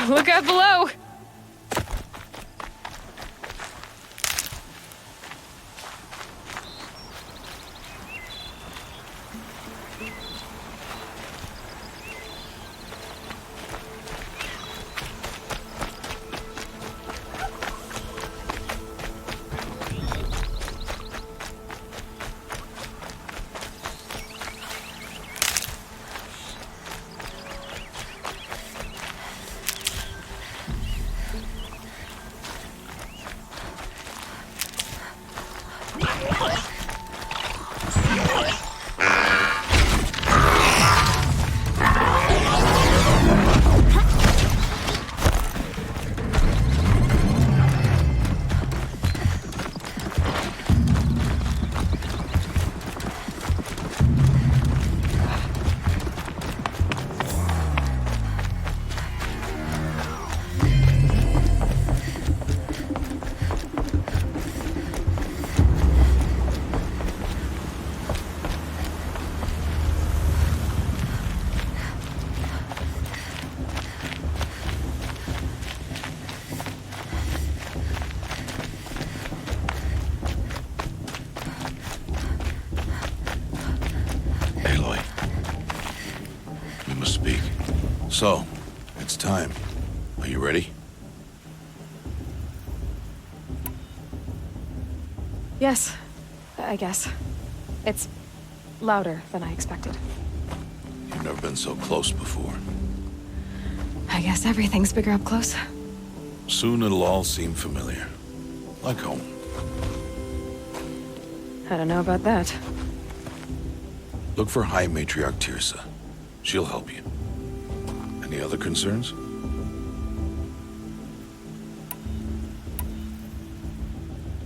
Look out below! So, it's time. Are you ready? Yes, I guess. It's louder than I expected. You've never been so close before. I guess everything's bigger up close. Soon it'll all seem familiar. Like home. I don't know about that. Look for High Matriarch Tirsa. She'll help you. Any other concerns?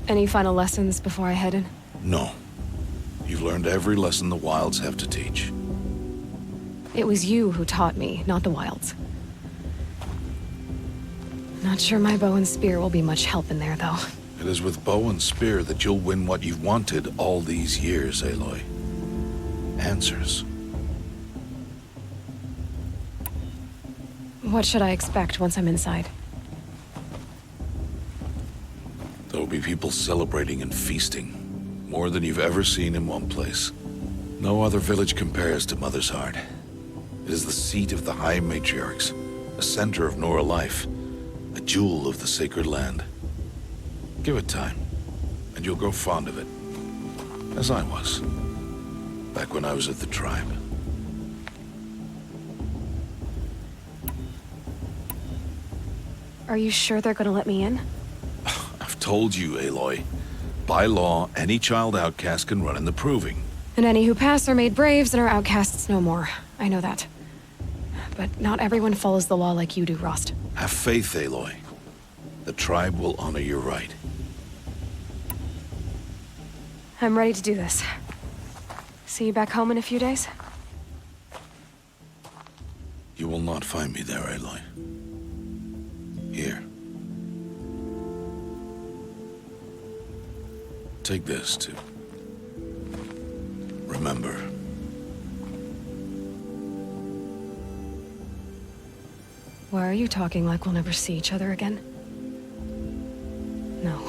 Any final lessons before I head in? No. You've learned every lesson the Wilds have to teach. It was you who taught me, not the Wilds. Not sure my bow and spear will be much help in there, though. It is with bow and spear that you'll win what you've wanted all these years, Aloy. Answers. What should I expect once I'm inside? There will be people celebrating and feasting. More than you've ever seen in one place. No other village compares to Mother's Heart. It is the seat of the High Matriarchs, a center of Nora life, a jewel of the sacred land. Give it time, and you'll grow fond of it. As I was, back when I was at the tribe. Are you sure they're gonna let me in? I've told you, Aloy. By law, any child outcast can run in the proving. And any who pass are made braves and are outcasts no more. I know that. But not everyone follows the law like you do, Rost. Have faith, Aloy. The tribe will honor your right. I'm ready to do this. See you back home in a few days? You will not find me there, Aloy. Here. Take this, too. Remember. Why are you talking like we'll never see each other again? No.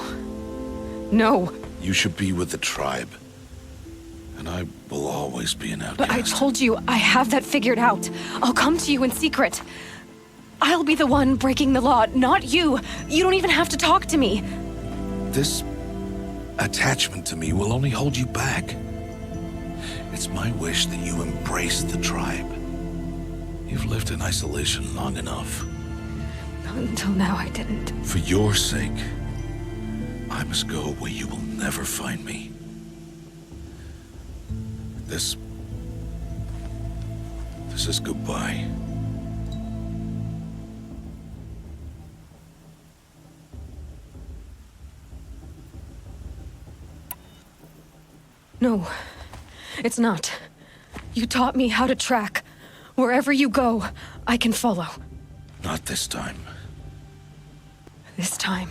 No! You should be with the tribe. And I will always be an outcast. But I told you, I have that figured out. I'll come to you in secret. I'll be the one breaking the law, not you. You don't even have to talk to me. This attachment to me will only hold you back. It's my wish that you embrace the tribe. You've lived in isolation long enough. Until now, I didn't. For your sake, I must go where you will never find me. This is goodbye. No, it's not. You taught me how to track. Wherever you go, I can follow. Not this time. This time.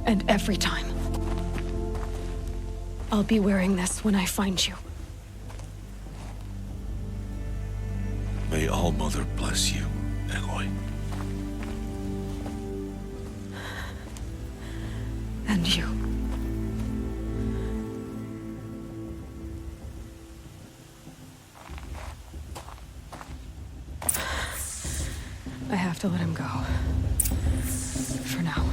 And every time. I'll be wearing this when I find you. May May All-Mother bless you, Aloy. And you. I have to let him go. For now.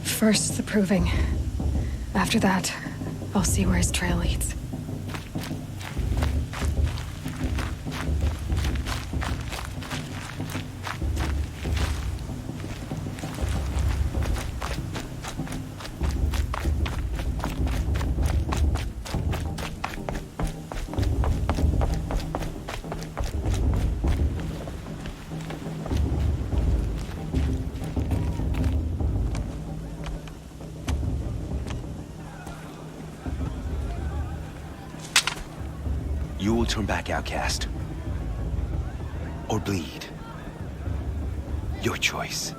First, the proving. After that, I'll see where his trail leads. You will turn back, outcast. Or bleed. Your choice.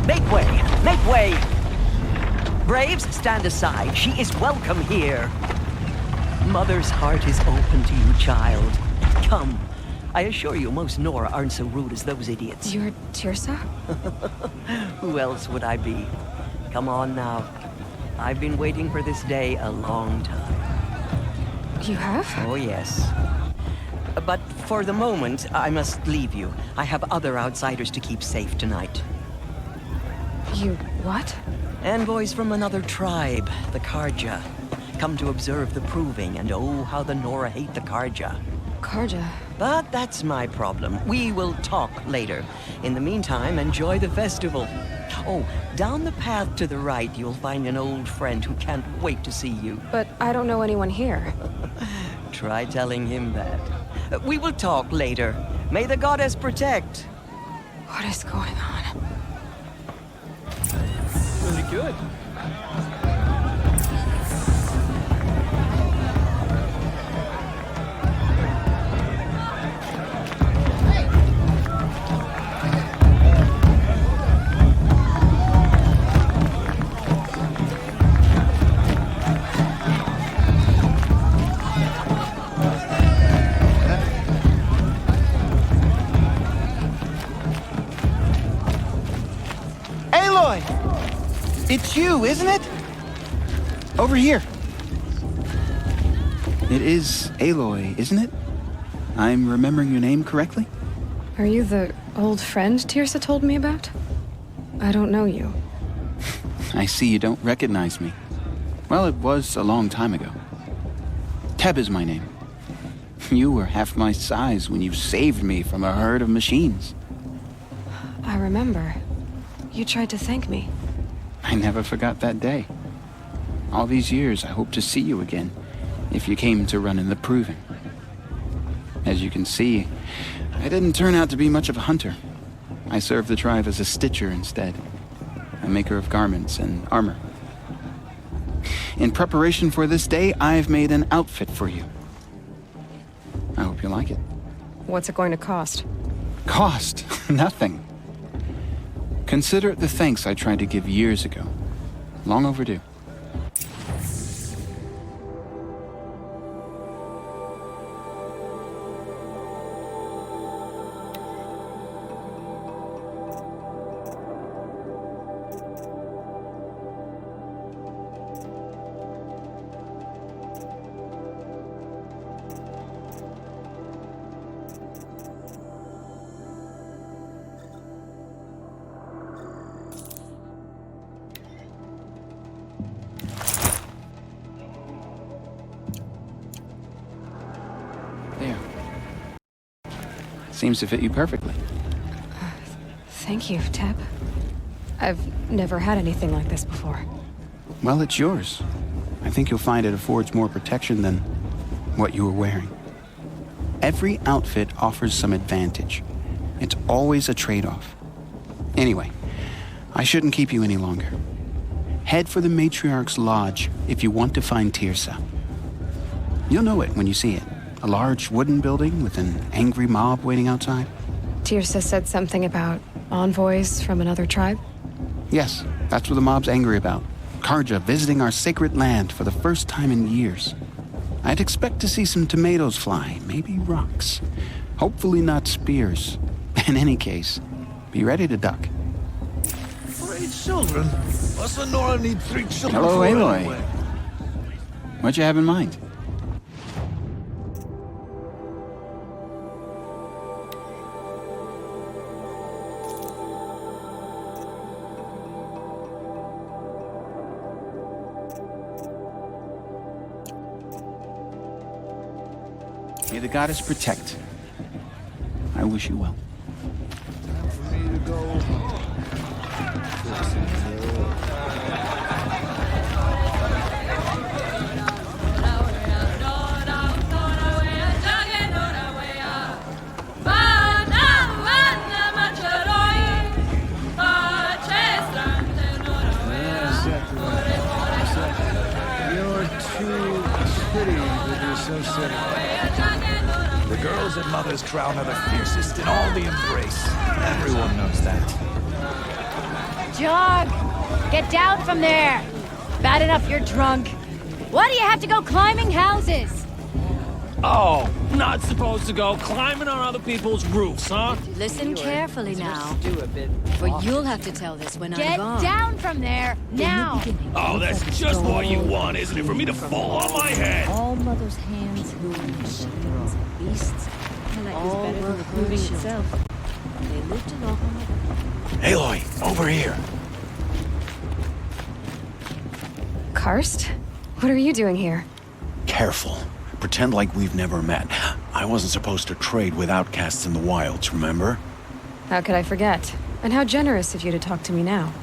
Make way! Make way! Braves, stand aside. She is welcome here. Mother's heart is open to you, child. Come. I assure you, most Nora aren't so rude as those idiots. You're Tirsa? Who else would I be? Come on now. I've been waiting for this day a long time. You have? Oh, yes. But for the moment, I must leave you. I have other outsiders to keep safe tonight. You what? Envoys from another tribe, the Karja. Come to observe the proving, and oh, how the Nora hate the Karja. Karja. But that's my problem. We will talk later. In the meantime, enjoy the festival. Oh, down the path to the right, you'll find an old friend who can't wait to see you. But I don't know anyone here. Try telling him that. We will talk later. May the goddess protect. What is going on? Really good. Aloy! It's you, isn't it? Over here. It is Aloy, isn't it? I'm remembering your name correctly? Are you the old friend Tirsa told me about? I don't know you. I see you don't recognize me. Well, it was a long time ago. Teb is my name. You were half my size when you saved me from a herd of machines. I remember. You tried to thank me. I never forgot that day. All these years, I hope to see you again, if you came to run in the proving. As you can see, I didn't turn out to be much of a hunter. I served the tribe as a stitcher instead, a maker of garments and armor. In preparation for this day, I've made an outfit for you. I hope you like it. What's it going to cost? Cost? Nothing. Consider it the thanks I tried to give years ago. Long overdue. There. Seems to fit you perfectly. Thank you, Teb. I've never had anything like this before. Well, it's yours. I think you'll find it affords more protection than what you were wearing. Every outfit offers some advantage. It's always a trade-off. Anyway, I shouldn't keep you any longer. Head for the Matriarch's Lodge if you want to find Tirsa. You'll know it when you see it. A large wooden building with an angry mob waiting outside. Tirsa said something about envoys from another tribe? Yes, that's what the mob's angry about. Karja visiting our sacred land for the first time in years. I'd expect to see some tomatoes fly, maybe rocks. Hopefully not spears. In any case, be ready to duck. 3 children? What's the Nora need 3 children Hello, for Aloy. anyway? What you have in mind? May the goddess protect. I wish you well. For me to go. You're too pretty to be so silly. The girls at Mother's Crown are the fiercest in all the embrace. Everyone knows that. Jog! Get down from there! Bad enough you're drunk. Why do you have to go climbing houses? Oh, not supposed to go climbing on other people's roofs, huh? Listen carefully now, for you'll have to tell this when I'm gone. Get down from there, now! Oh, that's just what you want, isn't it? For me to fall on my head. All Mother's hands who are machines and beasts. All better than the proving itself. They lived along. Aloy, over here. Karst? What are you doing here? Careful. Pretend like we've never met. I wasn't supposed to trade with outcasts in the wilds, remember? How could I forget? And how generous of you to talk to me now.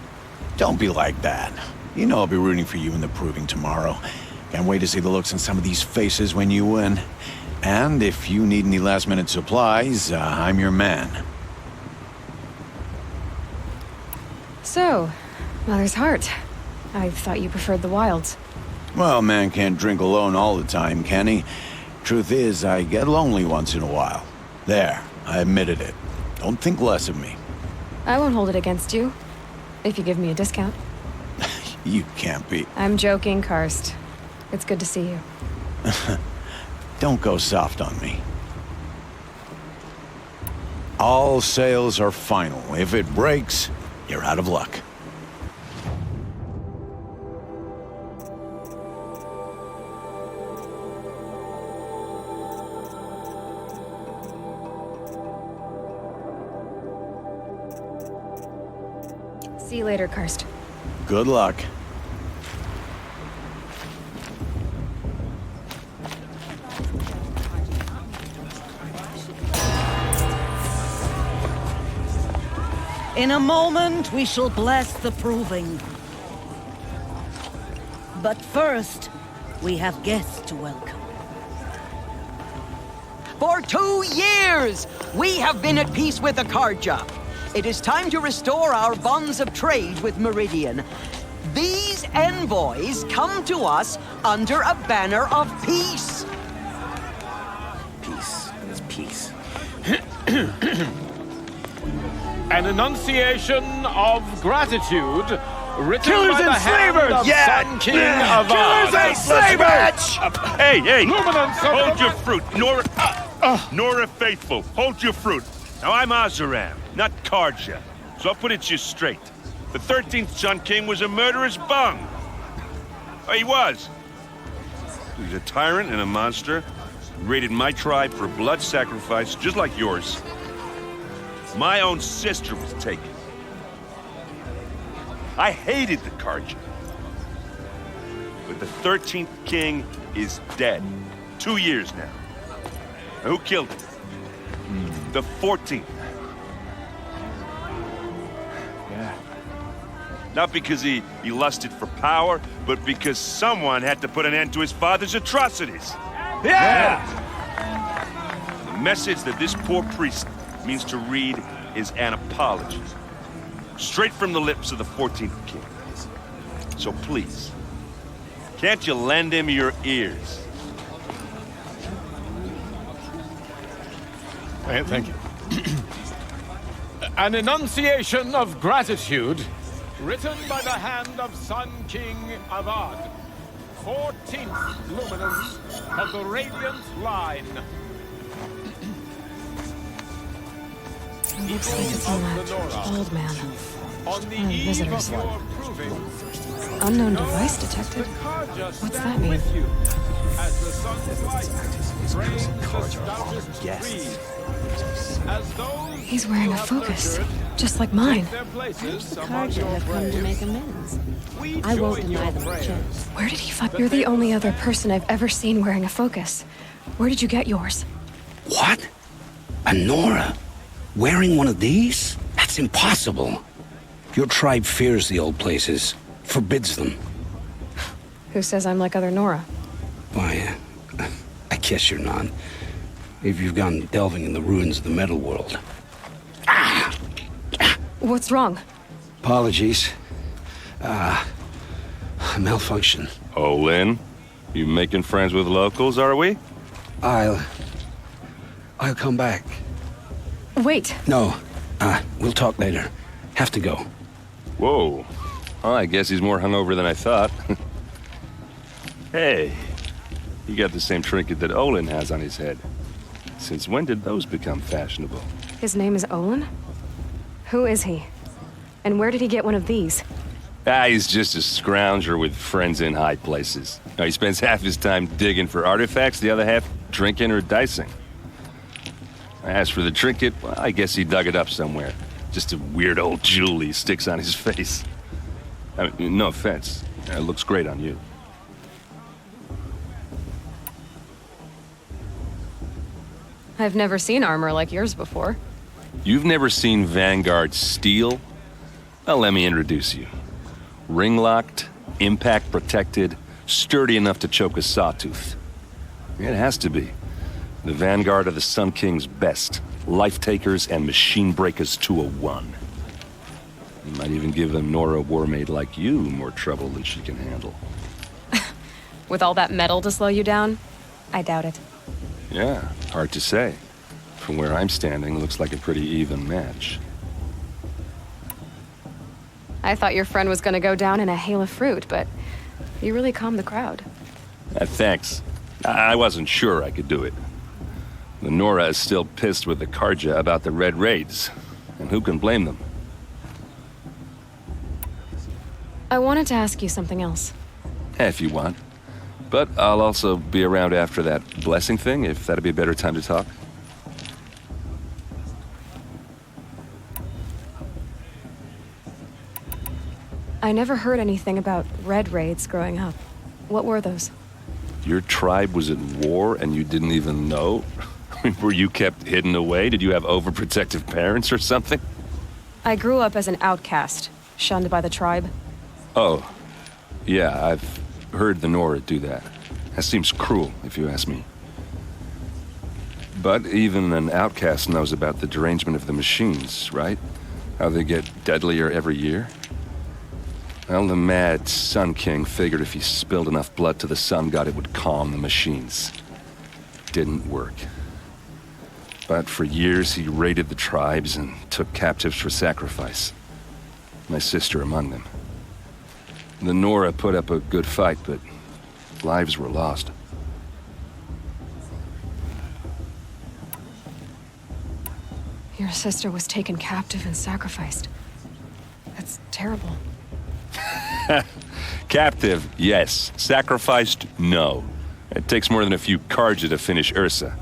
Don't be like that. You know I'll be rooting for you in the proving tomorrow. Can't wait to see the looks on some of these faces when you win. And if you need any last-minute supplies, I'm your man. So, Mother's Heart. I thought you preferred the wilds. Well, man can't drink alone all the time, can he? Truth is, I get lonely once in a while. There, I admitted it. Don't think less of me. I won't hold it against you. If you give me a discount. You can't be. I'm joking, Karst. It's good to see you. Don't go soft on me. All sales are final. If it breaks, you're out of luck. See you later, Karst. Good luck. In a moment, we shall bless the proving. But first, we have guests to welcome. For 2 years, we have been at peace with the Karja. It is time to restore our bonds of trade with Meridian. These envoys come to us under a banner of peace. Peace. It's peace. An enunciation of gratitude written Killers by the and hand slavers! of Sun King of Killers and slavers! Hey! Luminance of Hold your fruit, Nora Faithful. Hold your fruit. Now I'm Azaram, not Karja, so I'll put it to you straight. The 13th Sun King was a murderous bung. Oh, he was. He's a tyrant and a monster. He raided my tribe for a blood sacrifice, just like yours. My own sister was taken. I hated the Karja. But the 13th king is dead. 2 years now. Now, who killed him? The 14th. Yeah. Not because he lusted for power, but because someone had to put an end to his father's atrocities. Yeah! The message that this poor priest means to read is an apology. Straight from the lips of the 14th king. So please, can't you lend him your ears? Thank you. An enunciation of gratitude Written by the hand of Sun King Avad. 14th luminance of the Radiant Line. Looks like it's on that old man. Visitors. Unknown device detected? What's that mean? He's wearing a focus, just like mine. Perhaps the Karja have come to make amends. I won't deny them a chance. Where did he find? You're the only other person I've ever seen wearing a focus. Where did you get yours? What? A Nora? Wearing one of these? That's impossible. Your tribe fears the old places, forbids them. Who says I'm like other Nora? Why, I guess you're not. If you've gone delving in the ruins of the metal world. What's wrong? Apologies. Malfunction. Oh, Lynn? You making friends with locals, are we? I'll come back. Wait. No. We'll talk later. Have to go. Whoa. Well, I guess he's more hungover than I thought. Hey, you got the same trinket that Olin has on his head. Since when did those become fashionable? His name is Olin? Who is he? And where did he get one of these? He's just a scrounger with friends in high places. Now, he spends half his time digging for artifacts, the other half drinking or dicing. As for the trinket, well, I guess he dug it up somewhere. Just a weird old jewel he sticks on his face. I mean, no offense. It looks great on you. I've never seen armor like yours before. You've never seen Vanguard steel? Well, let me introduce you. Ring-locked, impact-protected, sturdy enough to choke a sawtooth. It has to be. The Vanguard of the Sun King's best. Life-takers and machine-breakers to a one. You might even give a Nora warmaid like you more trouble than she can handle. With all that metal to slow you down? I doubt it. Yeah, hard to say. From where I'm standing, looks like a pretty even match. I thought your friend was gonna go down in a hail of fruit, but you really calmed the crowd. Thanks. I wasn't sure I could do it. The Nora is still pissed with the Karja about the Red Raids, and who can blame them? I wanted to ask you something else. If you want. But I'll also be around after that blessing thing, if that'd be a better time to talk. I never heard anything about Red Raids growing up. What were those? Your tribe was at war and you didn't even know? Were you kept hidden away? Did you have overprotective parents or something? I grew up as an outcast, shunned by the tribe. Oh, yeah, I've heard the Nora do that. That seems cruel, if you ask me. But even an outcast knows about the derangement of the machines, right? How they get deadlier every year? Well, the mad Sun King figured if he spilled enough blood to the Sun God, it would calm the machines. Didn't work. But for years, he raided the tribes and took captives for sacrifice. My sister among them. The Nora put up a good fight, but lives were lost. Your sister was taken captive and sacrificed. That's terrible. Captive, yes. Sacrificed, no. It takes more than a few Karja to finish Ursa.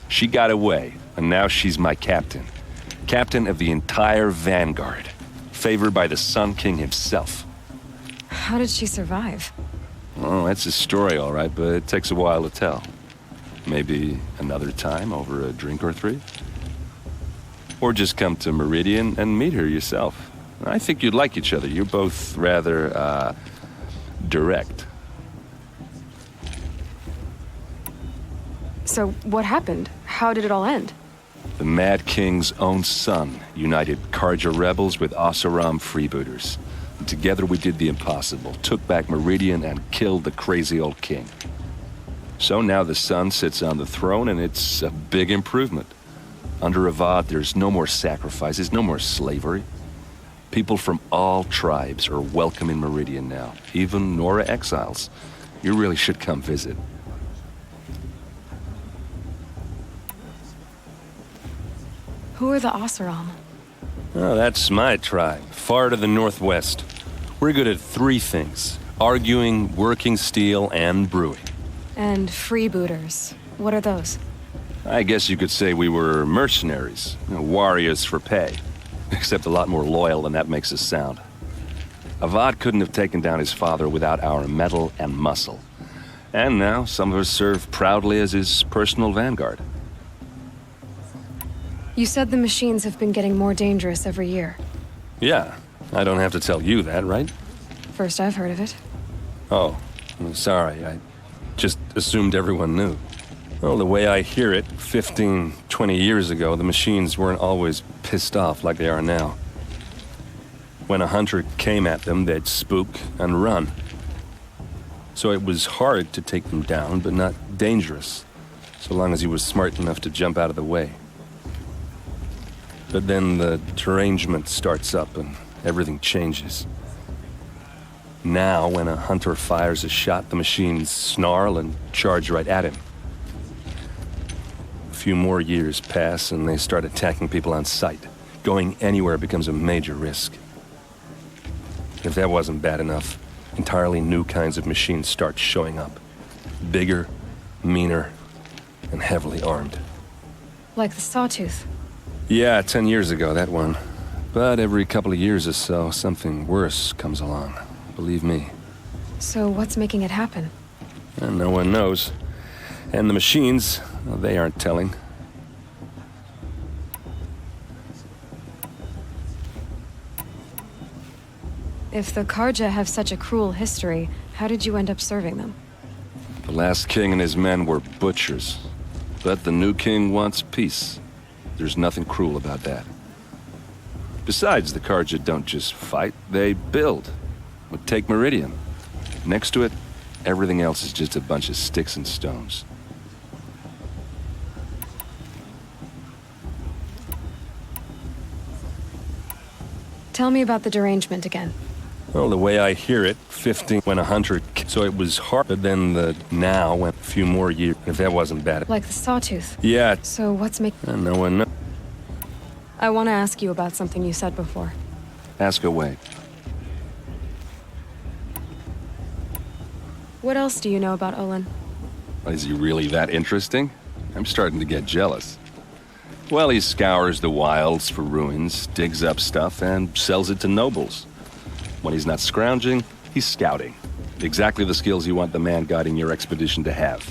She got away, and now she's my captain. Captain of the entire Vanguard. Favored by the Sun King himself. How did she survive? Oh, that's a story, all right, but it takes a while to tell. Maybe another time over a drink or three? Or just come to Meridian and meet her yourself. I think you'd like each other. You're both rather, direct. So, what happened? How did it all end? The Mad King's own son united Karja rebels with Oseram freebooters. And together we did the impossible, took back Meridian and killed the crazy old king. So now the son sits on the throne and it's a big improvement. Under Avad, there's no more sacrifices, no more slavery. People from all tribes are welcome in Meridian now, even Nora exiles. You really should come visit. Who are the Oseram? Oh, that's my tribe, far to the northwest. We're good at 3 things: arguing, working steel, and brewing. And freebooters. What are those? I guess you could say we were mercenaries, warriors for pay. Except a lot more loyal than that makes us sound. Avad couldn't have taken down his father without our metal and muscle. And now some of us serve proudly as his personal vanguard. You said the machines have been getting more dangerous every year. Yeah, I don't have to tell you that, right? First I've heard of it. Oh, I'm sorry. I just assumed everyone knew. Well, the way I hear it, 15, 20 years ago, the machines weren't always pissed off like they are now. When a hunter came at them, they'd spook and run. So it was hard to take them down, but not dangerous, so long as he was smart enough to jump out of the way. But then the derangement starts up and everything changes. Now, when a hunter fires a shot, the machines snarl and charge right at him. A few more years pass and they start attacking people on sight. Going anywhere becomes a major risk. If that wasn't bad enough, entirely new kinds of machines start showing up. Bigger, meaner, and heavily armed. Like the Sawtooth. Yeah, 10 years ago, that one. But every couple of years or so, something worse comes along. Believe me. So what's making it happen? And no one knows. And the machines, well, they aren't telling. If the Karja have such a cruel history, how did you end up serving them? The last king and his men were butchers. But the new king wants peace. There's nothing cruel about that. Besides, the Karja don't just fight, they build. But take Meridian. Next to it, everything else is just a bunch of sticks and stones. Tell me about the derangement again. Well, the way I hear it, 15 when a hunter... So it was hard, but then the now went a few more years, if that wasn't bad. Like the Sawtooth? Yeah. So what's making... No one knows. I want to ask you about something you said before. Ask away. What else do you know about Olin? Is he really that interesting? I'm starting to get jealous. Well, he scours the wilds for ruins, digs up stuff, and sells it to nobles. When he's not scrounging, he's scouting. Exactly the skills you want the man guiding your expedition to have.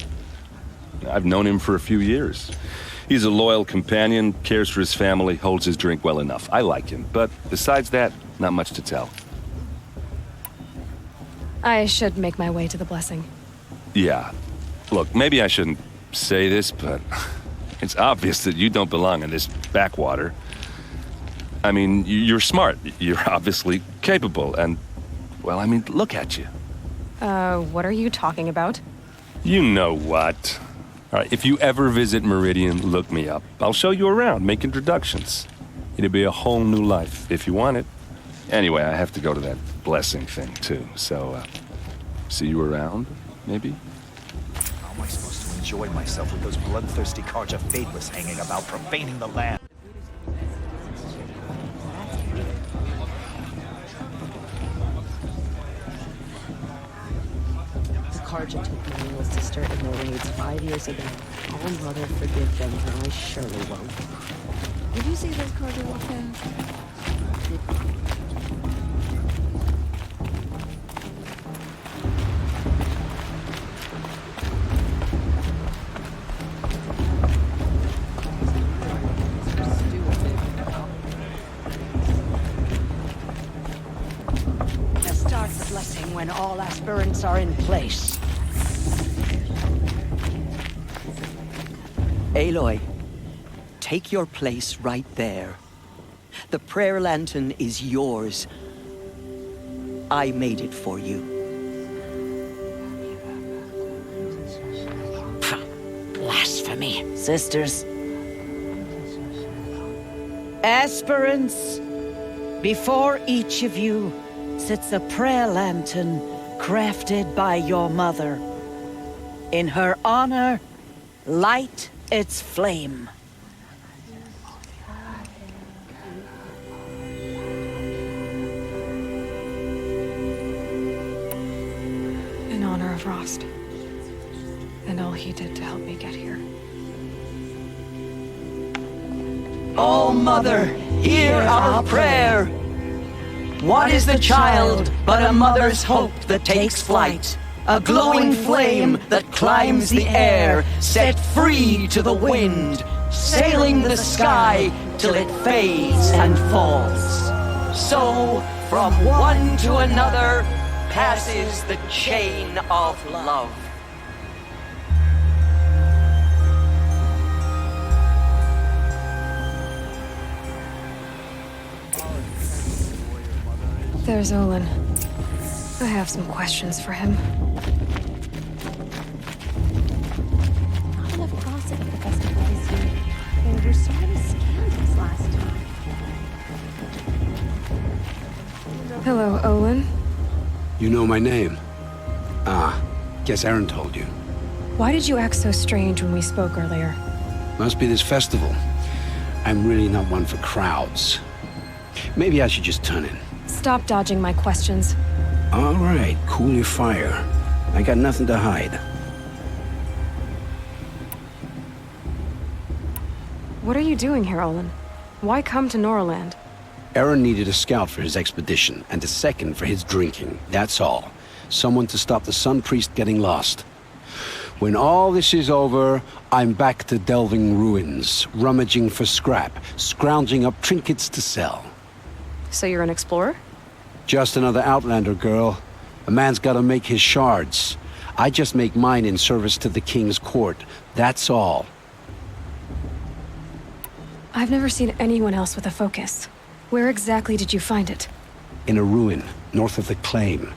I've known him for a few years. He's a loyal companion, cares for his family, holds his drink well enough. I like him, but besides that, not much to tell. I should make my way to the blessing. Yeah. Look, maybe I shouldn't say this, but it's obvious that you don't belong in this backwater. I mean, you're smart. You're obviously capable, and, well, I mean, look at you. What are you talking about? You know what. All right, if you ever visit Meridian, look me up. I'll show you around, make introductions. It'll be a whole new life, if you want it. Anyway, I have to go to that blessing thing, too, so, see you around, maybe? How am I supposed to enjoy myself with those bloodthirsty Karja faithless hanging about, profaning the land? The Karja took my little sister in their raids 5 years ago. Oh, Mother, forgive them, but I surely won't. Did you see those Karja walk past? Start the blessing when all aspirants are in place. Aloy, take your place right there. The prayer lantern is yours. I made it for you. Blasphemy. Sisters. Aspirants, Before each of you sits a prayer lantern crafted by your mother. In her honor, light its flame. In honor of Rost. And all he did to help me get here. Oh, Mother, hear our prayer. What is the child but a mother's hope that takes flight? A glowing flame that climbs the air, set free to the wind, sailing the sky till it fades and falls. So, from one to another, passes the chain of love. There's Olin. I have some questions for him. Not enough gossip at the festival this year. There were so many scandals last time. Hello, Olin. You know my name? Ah, guess Aaron told you. Why did you act so strange when we spoke earlier? Must be this festival. I'm really not one for crowds. Maybe I should just turn in. Stop dodging my questions. All right, cool your fire. I got nothing to hide. What are you doing here, Olin? Why come to Norland? Aaron needed a scout for his expedition, and a second for his drinking. That's all. Someone to stop the Sun Priest getting lost. When all this is over, I'm back to delving ruins, rummaging for scrap, scrounging up trinkets to sell. So you're an explorer? Just another Outlander, girl. A man's gotta make his shards. I just make mine in service to the King's court. That's all. I've never seen anyone else with a focus. Where exactly did you find it? In a ruin, north of the Claim.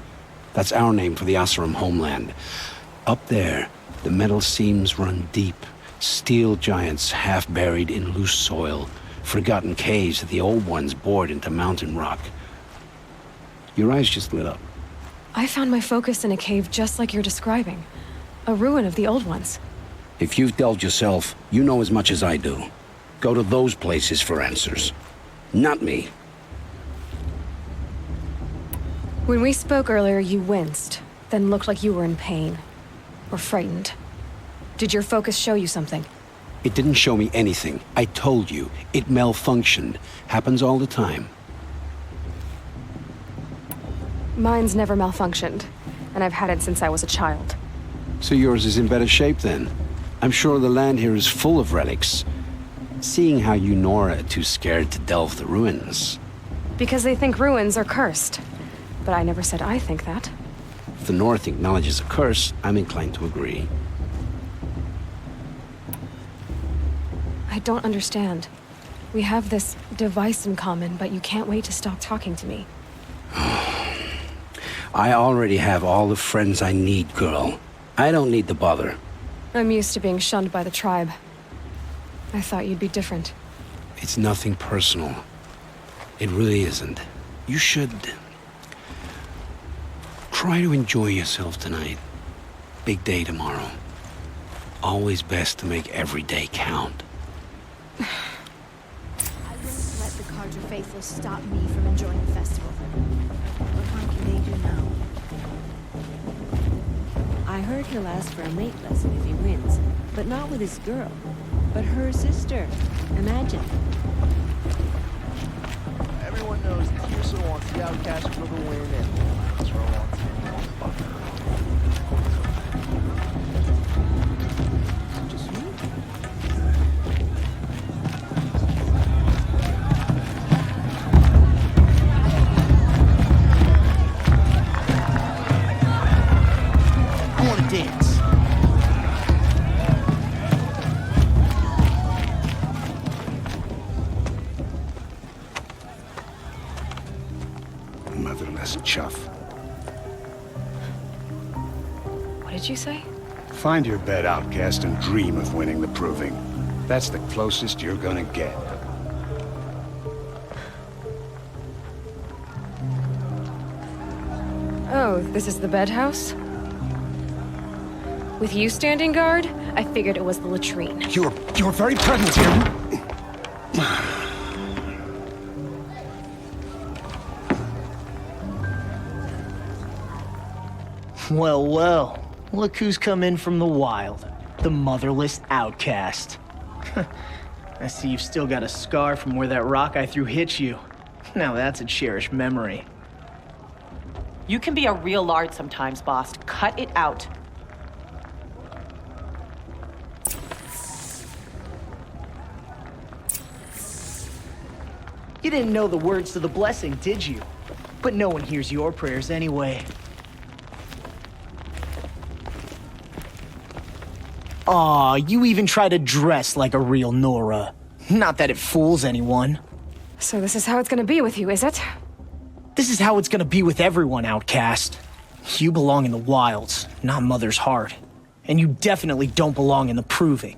That's our name for the Asuram homeland. Up there, the metal seams run deep. Steel giants half buried in loose soil. Forgotten caves that the old ones bored into mountain rock. Your eyes just lit up. I found my focus in a cave just like you're describing. A ruin of the old ones. If you've delved yourself, you know as much as I do. Go to those places for answers. Not me. When we spoke earlier, you winced, then looked like you were in pain. Or frightened. Did your focus show you something? It didn't show me anything. I told you. It malfunctioned. Happens all the time. Mine's never malfunctioned, and I've had it since I was a child. So yours is in better shape then. I'm sure the land here is full of relics. Seeing how you Nora are too scared to delve the ruins. Because they think ruins are cursed. But I never said I think that. If the North acknowledges a curse, I'm inclined to agree. I don't understand. We have this device in common, but you can't wait to stop talking to me. I already have all the friends I need, girl. I don't need the bother. I'm used to being shunned by the tribe. I thought you'd be different. It's nothing personal. It really isn't. You should... try to enjoy yourself tonight. Big day tomorrow. Always best to make every day count. I wouldn't let the Carja faithful stop me from enjoying the festival. What harm can they do now? I heard he'll ask for a mate lesson if he wins, but not with his girl, but her sister. Imagine. Everyone knows Tirsa wants the outcast for the win, and Lazra wants him. Just you? I want to dance. Motherless chuff. What did you say? Find your bed, outcast, and dream of winning the proving. That's the closest you're gonna get. So, this is the bed house? With you standing guard, I figured it was the latrine. Your very presence here. Well, well. Look who's come in from the wild. The motherless outcast. I see you've still got a scar from where that rock I threw hit you. Now that's a cherished memory. You can be a real lard sometimes, boss. Cut it out. You didn't know the words to the blessing, did you? But no one hears your prayers anyway. Aw, you even try to dress like a real Nora. Not that it fools anyone. So this is how it's gonna be with you, is it? This is how it's gonna be with everyone, outcast. You belong in the wilds, not Mother's Heart. And you definitely don't belong in the Proving.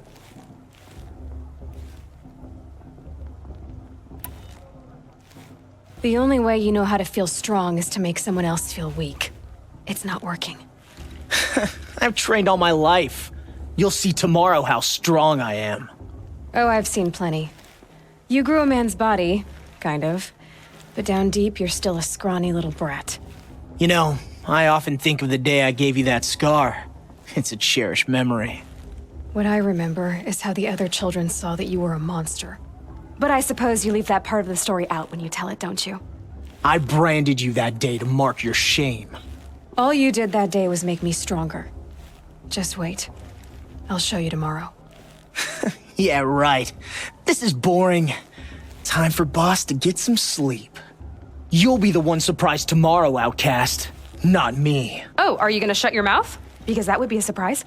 The only way you know how to feel strong is to make someone else feel weak. It's not working. I've trained all my life. You'll see tomorrow how strong I am. Oh, I've seen plenty. You grew a man's body, kind of. But down deep, you're still a scrawny little brat. You know, I often think of the day I gave you that scar. It's a cherished memory. What I remember is how the other children saw that you were a monster. But I suppose you leave that part of the story out when you tell it, don't you? I branded you that day to mark your shame. All you did that day was make me stronger. Just wait. I'll show you tomorrow. Yeah, right. This is boring. Time for Boss to get some sleep. You'll be the one surprised tomorrow, outcast. Not me. Oh, are you gonna shut your mouth? Because that would be a surprise.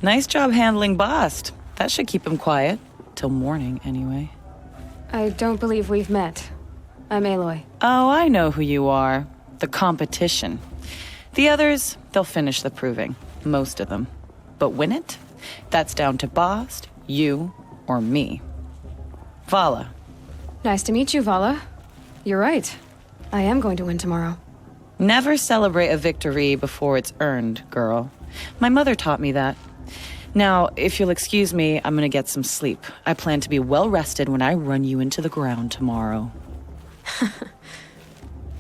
Nice job handling Bast. That should keep him quiet. Till morning, anyway. I don't believe we've met. I'm Aloy. Oh, I know who you are. The competition. The others, they'll finish the proving. Most of them. But win it? That's down to Bast, you, or me. Vala. Nice to meet you, Vala. You're right. I am going to win tomorrow. Never celebrate a victory before it's earned, girl. My mother taught me that. Now, if you'll excuse me, I'm gonna get some sleep. I plan to be well rested when I run you into the ground tomorrow.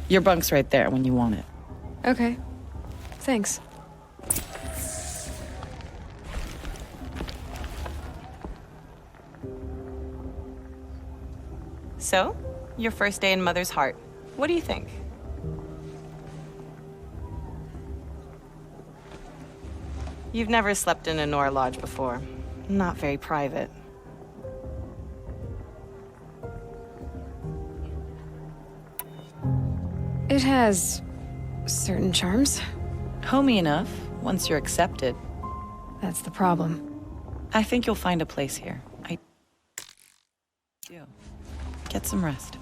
Your bunk's right there when you want it. Okay. Thanks. So, your first day in Mother's Heart. What do you think? You've never slept in a Nora lodge before. Not very private. It has certain charms. Homey enough, once you're accepted. That's the problem. I think you'll find a place here. I do. Get some rest.